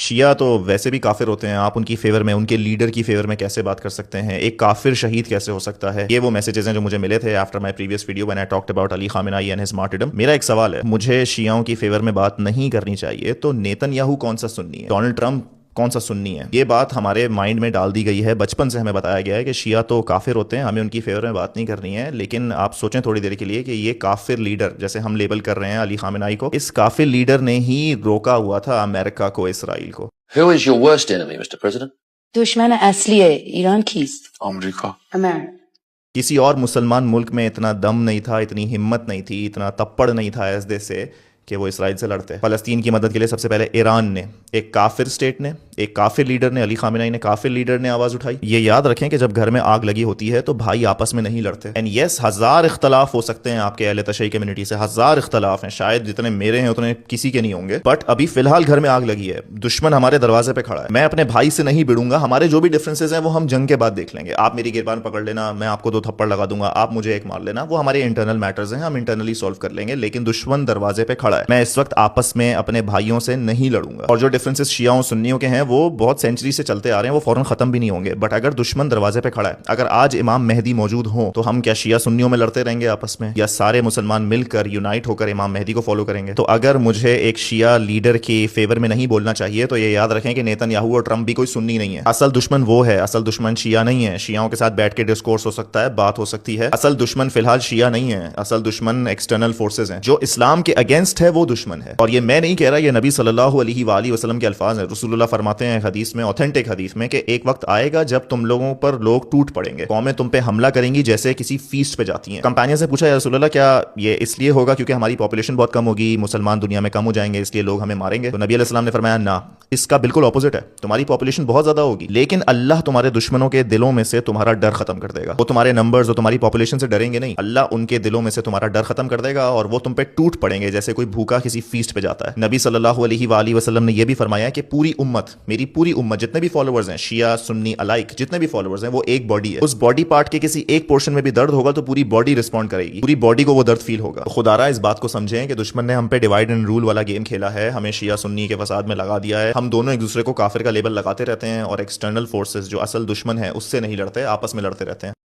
शिया तो वैसे भी काफिर होते हैं, आप उनकी फेवर में, उनके लीडर की फेवर में कैसे बात कर सकते हैं? एक काफिर शहीद कैसे हो सकता है? ये वो मैसेजेस हैं जो मुझे मिले थे after my previous video when I talked about Ali Khamenei and his martyrdom. मेरा एक सवाल है, मुझे शियाओं की फेवर में बात नहीं करनी चाहिए, तो नेतन्याहू कौन सा सुन्नी है? डोनाल्ड ट्रंप कौन सा सुन्नी है? ये बात हमारे माइंड में डाल दी गई है, बचपन से हमें बताया गया है कि शिया तो काफिर होते हैं, हमें उनकी फेवर में बात नहीं करनी है। लेकिन आप सोचें थोड़ी देर के लिए कि ये काफिर लीडर, जैसे हम लेबल कर रहे हैं अली खामेनेई को, इस काफिर लीडर ने ही रोका हुआ था अमेरिका को, इसराइल को। Who is your worst enemy, Mr. President? दुश्मन असली है ईरान कीस्ट अमेरिका। अमेरिका। किसी और मुसलमान मुल्क में इतना दम नहीं था, इतनी हिम्मत नहीं थी, इतना तप्पड़ नहीं था एज दे से कि वो इसराइल से लड़ते। फ़लस्तीन की मदद के लिए सबसे पहले ईरान ने, एक काफिर स्टेट ने, एक काफिर लीडर ने, अली खामेनेई ने, काफिर लीडर ने आवाज़ उठाई। ये याद रखें कि जब घर में आग लगी होती है तो भाई आपस में नहीं लड़ते। एंड येस, हजार इख्तलाफ हो सकते हैं आपके अहले तशय्युई कम्युनिटी से, हजार इख्तलाफ हैं, शायद जितने मेरे हैं उतने किसी के नहीं होंगे, बट अभी फिलहाल घर में आग लगी है, दुश्मन हमारे दरवाजे पे खड़ा है। मैं अपने भाई से नहीं भिड़ूंगा, हमारे जो भी डिफरेंसेज हैं वो हम जंग के बाद देख लेंगे। आप मेरी गिरबान पकड़ लेना, मैं आपको 2 थप्पड़ लगा दूंगा, आप मुझे एक मार लेना, वो हमारे इंटरनल मैटर्स हैं, हम इंटरनली सॉल्व कर लेंगे। लेकिन दुश्मन दरवाजे पे खड़ा है, मैं इस वक्त आपस में अपने भाइयों से नहीं लड़ूंगा। और जो डिफरेंसेस शियाओं सुन्नियों के हैं वो बहुत सेंचुरी से चलते आ रहे हैं, वो फौरन खत्म भी नहीं होंगे। बट अगर दुश्मन दरवाजे पे खड़ा है, अगर आज इमाम मेहदी मौजूद हो, तो हम क्या शिया सुन्नियों में लड़ते रहेंगे आपस में, या सारे मुसलमान मिलकर यूनाइट होकर इमाम मेहदी को फॉलो करेंगे? तो अगर मुझे एक शिया लीडर के फेवर में नहीं बोलना चाहिए, तो ये याद रखें कि नेतन्याहू और ट्रंप भी कोई सुन्नी नहीं है। असल दुश्मन वो है, असल दुश्मन शिया नहीं है। शियाओं के साथ बैठ के डिस्कोर्स हो सकता है, बात हो सकती है। असल दुश्मन फिलहाल शिया नहीं है, असल दुश्मन एक्सटर्नल फोर्सेज हैं। जो इस्लाम के अगेंस्ट है वो दुश्मन है। और ये मैं नहीं कह रहा, ये नबी सल्लल्लाहु अलैहि वसल्लम के अल्फाज हैं। रसूलुल्लाह फरमाते हैं हदीस में, ऑथेंटिक हदीस में, कि एक वक्त आएगा जब तुम लोगों पर लोग टूट पड़ेंगे, कौमें तुम पे हमला करेंगी जैसे किसी फीस्ट पे जाती हैं। कंपेनियन से पूछा, या रसूलुल्लाह क्या ये इसलिए होगा क्योंकि हमारी पॉपुलेशन बहुत कम होगी, मुसलमान दुनिया में कम हो जाएंगे, इसलिए लोग हमें मारेंगे? तो नबी अलैहि सलाम ने फरमाया, ना, इसका बिल्कुल ऑपोजिट है। तुम्हारी पॉपुलेशन बहुत ज्यादा होगी, लेकिन अल्लाह तुम्हारे दुश्मनों के दिलों में से तुम्हारा डर खत्म कर देगा। वो तुम्हारे नंबर्स और तुम्हारी पॉपुलेशन से डरेंगे नहीं, अल्लाह उनके दिलों में से तुम्हारा डर खत्म कर देगा और वो तुम पे टूट पड़ेंगे जैसे कोई भूखा किसी फीस्ट पे जाता है। नबी सल्लल्लाहु अलैहि वसल्लम ने यह भी फरमाया कि पूरी उम्मत, मेरी पूरी उम्मत, जितने भी फॉलोअर्स हैं, शिया सुन्नी अलाइक, जितने भी फॉलोअर्स हैं, वो एक बॉडी है। उस बॉडी पार्ट के किसी एक पोर्शन में भी दर्द होगा तो पूरी बॉडी रिस्पॉन्ड करेगी, पूरी बॉडी को वो दर्द फील होगा। तो खुदारा इस बात को समझें कि दुश्मन ने हम पे डिवाइड एंड रूल वाला गेम खेला है, हमें शिया सुन्नी के फसाद में लगा दिया है। हम दोनों एक दूसरे को काफिर का लेबल लगाते रहते हैं और एक्सटर्नल फोर्सेस जो असल दुश्मन है उससे नहीं लड़ते, आपस में लड़ते रहते हैं।